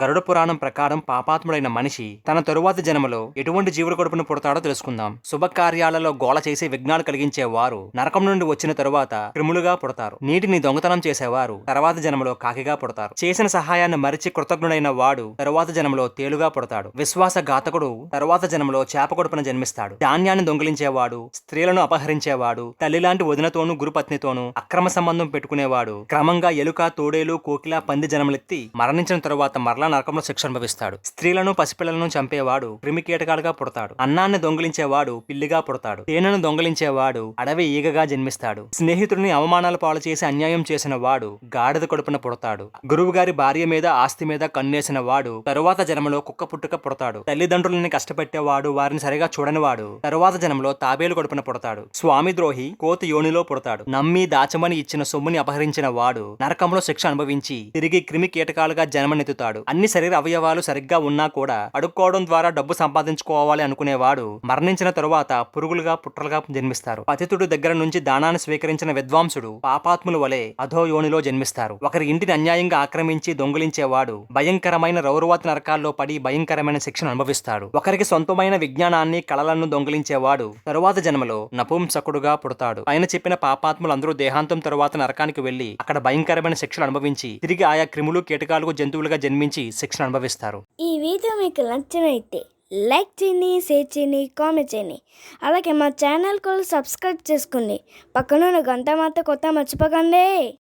గరుడ పురాణం ప్రకారం పాపాత్ముడైన మనిషి తన తరువాతి జన్మలో ఎటువంటి జీవుల కడుపున పుడతాడో తెలుసుకుందాం. శుభకార్యాలలో గోల చేసి విఘ్నాలు కలిగించే వారు నరకం నుండి వచ్చిన తరువాత క్రిములుగా పుడతారు. నీటిని దొంగతనం చేసేవారు తర్వాతి జన్మలో కాకిగా పుడతారు. చేసిన సహాయాన్ని మరిచి కృతజ్ఞుడైన వాడు తరువాత జన్మలో తేలుగా పుడతాడు. విశ్వాస ఘాతకుడు తరువాత జన్మలో చేప కడుపున జన్మిస్తాడు. ధాన్యాన్ని దొంగిలించేవాడు, స్త్రీలను అపహరించేవాడు, తల్లిలాంటి వదినతోనూ గురుపత్నితోనూ అక్రమ సంబంధం పెట్టుకునేవాడు క్రమంగా ఎలుక, తోడేలు, కోకిల, పంది జన్మలెత్తి మరణించిన తరువాత మరలా నరకంలో శిక్ష అనుభవిస్తాడు. స్త్రీలను, పసిపిల్లలను చంపేవాడు క్రిమి కీటకాలుగా పుడతాడు. అన్నాన్ని దొంగిలించేవాడు పిల్లిగా పుడతాడు. తేనెను దొంగిలించేవాడు అడవి ఈగగా జన్మిస్తాడు. స్నేహితుడిని అవమానాల పాలు చేసి అన్యాయం చేసిన వాడు గాడిద కడుపున పుడతాడు. గురువు గారి భార్య మీద, ఆస్తి మీద కన్నేసిన వాడు తరువాత జన్మలో కుక్క పుట్టుక పుడతాడు. తల్లిదండ్రులని కష్టపెట్టేవాడు, వారిని సరిగా చూడని వాడు తరువాత జన్మలో తాబేలు కడుపున పుడతాడు. స్వామి ద్రోహి కోతి యోనిలో పుడతాడు. నమ్మి దాచమని ఇచ్చిన సొమ్ముని అపహరించిన వాడు నరకంలో శిక్ష అనుభవించి తిరిగి క్రిమి కీటకాలుగా జన్మనెత్తుతాడు. అన్ని శరీర అవయవాలు సరిగ్గా ఉన్నా కూడా అడుక్కోవడం ద్వారా డబ్బు సంపాదించుకోవాలి అనుకునేవాడు మరణించిన తరువాత పురుగులుగా, పుట్రలుగా జన్మిస్తారు. పతితుడు దగ్గర నుంచి దానాన్ని స్వీకరించిన విద్వాంసుడు పాపాత్ముల వలె అధో యోనిలో జన్మిస్తారు. ఒకరి ఇంటిని అన్యాయంగా ఆక్రమించి దొంగిలించేవాడు భయంకరమైన రౌరవాతి నరకాల్లో పడి భయంకరమైన శిక్షను అనుభవిస్తాడు. ఒకరికి సొంతమైన విజ్ఞానాన్ని, కళలను దొంగిలించేవాడు తరువాత జన్మలో నపుంసకుడుగా పుడతాడు. పైన చెప్పిన పాపాత్ములందరూ దేహాంతం తరువాత నరకానికి వెళ్లి అక్కడ భయంకరమైన శిక్షలు అనుభవించి తిరిగి ఆయా క్రిములు, కీటకాలకు, జంతువులుగా జన్మించి శిక్షను అనుభవిస్తారు. ఈ వీడియో మీకు నచ్చినైతే లైక్ చేయండి, షేర్ చేయండి, కామెంట్ చేయండి. అలాగే మా ఛానల్ కూడా సబ్స్క్రైబ్ చేసుకోండి. పక్కన గంట మాత్రం కొత్త మర్చిపోకండి.